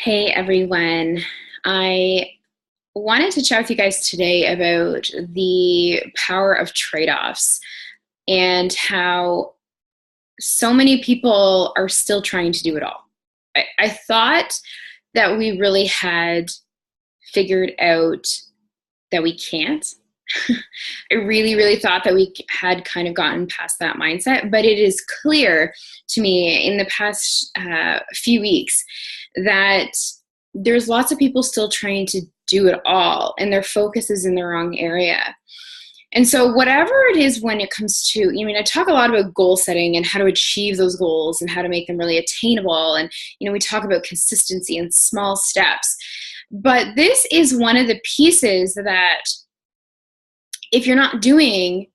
Hey everyone. I wanted to chat with you guys today about the power of trade-offs and how so many people are still trying to do it all. I thought that we really had figured out that we can't. I really, really thought that we had kind of gotten past that mindset, but it is clear to me in the past few weeks that there's lots of people still trying to do it all, and their focus is in the wrong area. And so, whatever it is when it comes to, I talk a lot about goal setting and how to achieve those goals and how to make them really attainable. And, we talk about consistency and small steps. But this is one of the pieces that if you're not acknowledging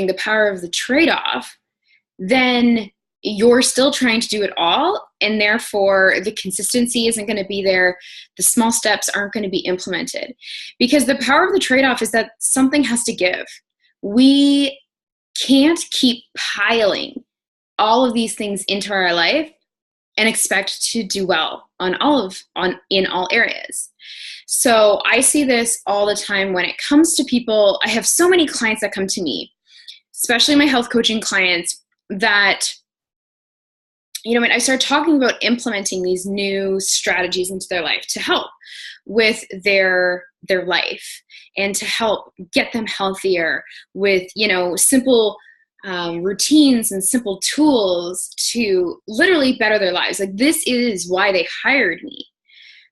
the power of the trade-off, then you're still trying to do it all, and therefore the consistency isn't going to be there. The small steps aren't going to be implemented, because the power of the trade-off is that something has to give. We can't keep piling all of these things into our life and expect to do well in all areas. So I see this all the time when it comes to people. I have so many clients that come to me, especially my health coaching clients, that when I start talking about implementing these new strategies into their life to help with their life and to help get them healthier with simple routines and simple tools to literally better their lives. Like, this is why they hired me.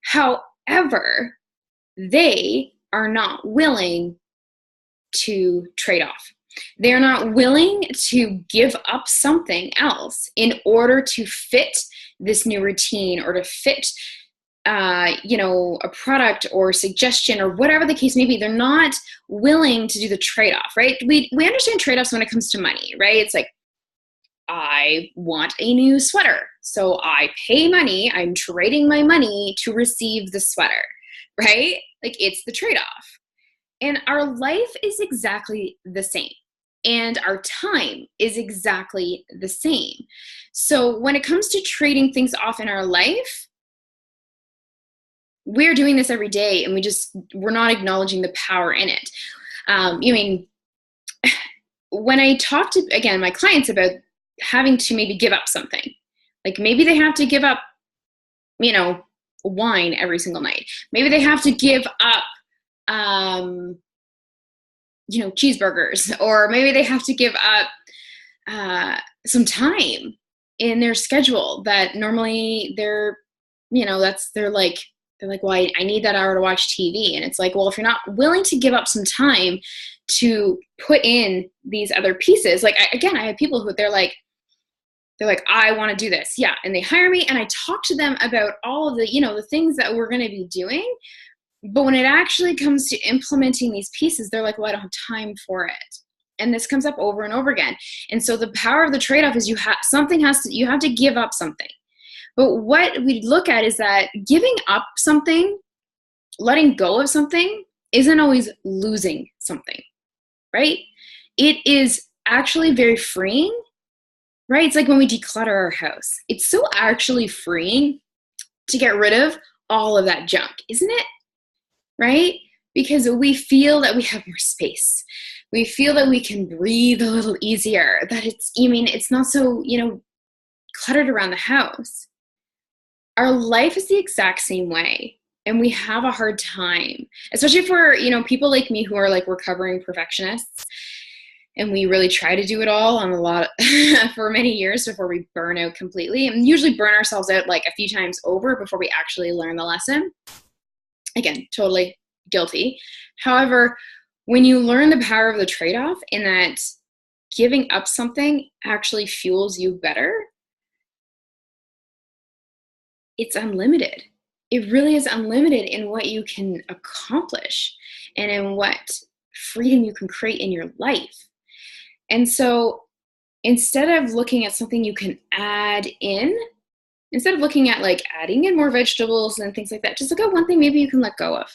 However, they are not willing to trade off. They're not willing to give up something else in order to fit this new routine or to fit a product or suggestion or whatever the case may be. They're not willing to do the trade-off, right? We understand trade-offs when it comes to money, right? It's like, I want a new sweater, so I pay money. I'm trading my money to receive the sweater, right? Like, it's the trade-off. And our life is exactly the same. And our time is exactly the same. So when it comes to trading things off in our life, we're doing this every day, and we're not acknowledging the power in it. When I talk to, again, my clients about having to maybe give up something, like maybe they have to give up, wine every single night. Maybe they have to give up, cheeseburgers, or maybe they have to give up some time in their schedule that normally they're like, well, I need that hour to watch TV. And it's like, well, if you're not willing to give up some time to put in these other pieces, like, I have people who they're like, I want to do this. Yeah. And they hire me, and I talk to them about all of the, the things that we're going to be doing. But when it actually comes to implementing these pieces, they're like, well, I don't have time for it. And this comes up over and over again. And so the power of the trade-off is you have to give up something. But what we look at is that giving up something, letting go of something, isn't always losing something, right? It is actually very freeing, right? It's like when we declutter our house. It's so actually freeing to get rid of all of that junk, isn't it? Right? Because we feel that we have more space. We feel that we can breathe a little easier, that it's not so, cluttered around the house. Our life is the exact same way, and we have a hard time, especially for, people like me who are like recovering perfectionists, and we really try to do it all on a lot for many years before we burn out completely, and usually burn ourselves out like a few times over before we actually learn the lesson. Again, totally guilty. However, when you learn the power of the trade-off, and that giving up something actually fuels you better, it's unlimited. It really is unlimited in what you can accomplish and in what freedom you can create in your life. And so instead of looking at something you can add in, instead of looking at like adding in more vegetables and things like that, just look at one thing maybe you can let go of.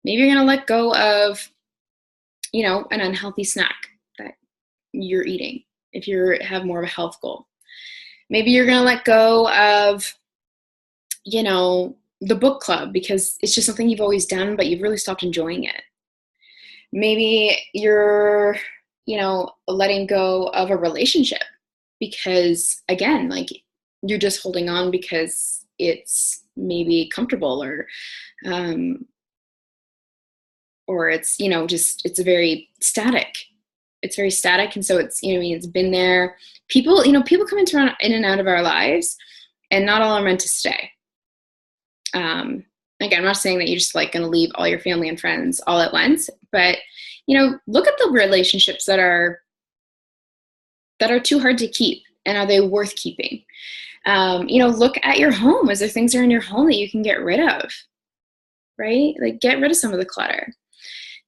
Maybe you're going to let go of, an unhealthy snack that you're eating if you have more of a health goal. Maybe you're going to let go of you know, the book club because it's just something you've always done, but you've really stopped enjoying it. Maybe you're, you know, letting go of a relationship because, again, like you're just holding on because it's maybe comfortable um, or it's, you know, just it's a very static. It's very static, and so it's, you know, it's been there. People, you know, people come in and out of our lives, and not all are meant to stay. Again, I'm not saying that you're just like going to leave all your family and friends all at once, but you know, look at the relationships that are too hard to keep, and are they worth keeping? You know, look at your home. Is there things that are in your home that you can get rid of? Right? Like get rid of some of the clutter.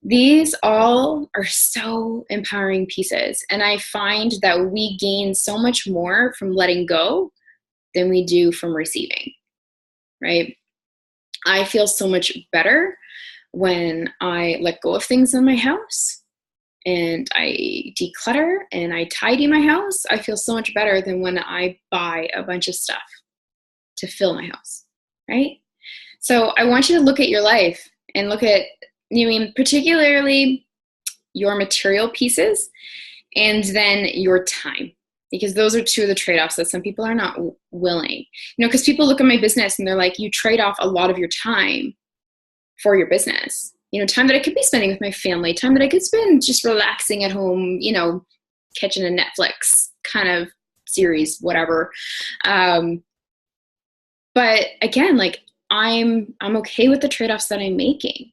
These all are so empowering pieces, and I find that we gain so much more from letting go than we do from receiving. Right? I feel so much better when I let go of things in my house and I declutter and I tidy my house. I feel so much better than when I buy a bunch of stuff to fill my house, right? So I want you to look at your life and look at, I mean, particularly your material pieces and then your time, because those are two of the trade-offs that some people are not willing. You know, because people look at my business and they're like, you trade off a lot of your time for your business. You know, time that I could be spending with my family, time that I could spend just relaxing at home, you know, catching a Netflix kind of series, whatever. But again, like I'm okay with the trade-offs that I'm making,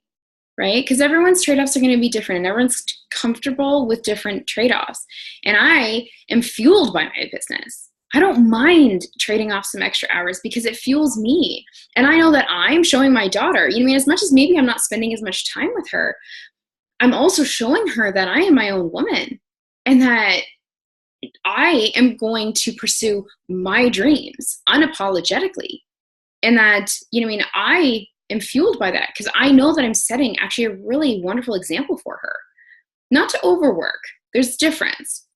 right? Because everyone's trade-offs are going to be different and everyone's comfortable with different trade-offs. And I am fueled by my business. I don't mind trading off some extra hours because it fuels me. And I know that I'm showing my daughter, you know, I mean, as much as maybe I'm not spending as much time with her, I'm also showing her that I am my own woman and that I am going to pursue my dreams unapologetically. And that, you know, I mean, I am fueled by that because I know that I'm setting actually a really wonderful example for her. Not to overwork. There's a difference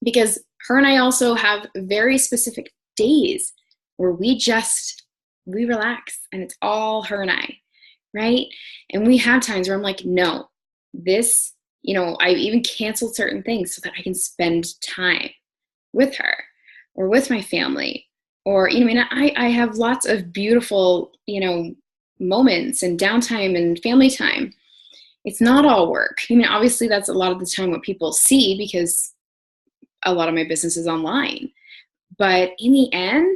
because her and I also have very specific days where we relax and it's all her and I, right? And we have times where I'm like, no, this, you know, I even canceled certain things so that I can spend time with her or with my family. Or, you know, I mean, I have lots of beautiful, you know, moments and downtime and family time. It's not all work. I mean, obviously that's a lot of the time what people see because a lot of my business is online. But in the end,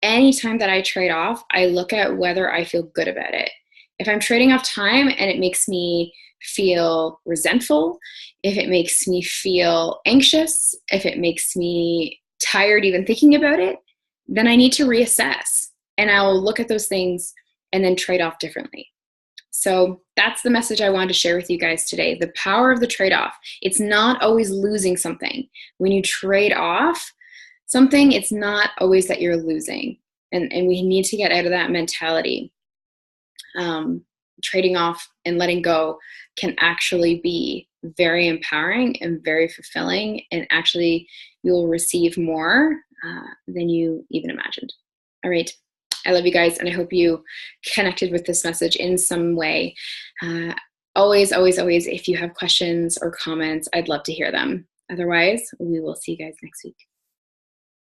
anytime that I trade off, I look at whether I feel good about it. If I'm trading off time and it makes me feel resentful, if it makes me feel anxious, if it makes me tired even thinking about it, then I need to reassess and I'll look at those things and then trade off differently. So that's the message I wanted to share with you guys today. The power of the trade-off. It's not always losing something. When you trade off something, it's not always that you're losing. And we need to get out of that mentality. Trading off and letting go can actually be very empowering and very fulfilling, and actually you'll receive more than you even imagined. All right. I love you guys, and I hope you connected with this message in some way. Always, if you have questions or comments, I'd love to hear them. Otherwise, we will see you guys next week.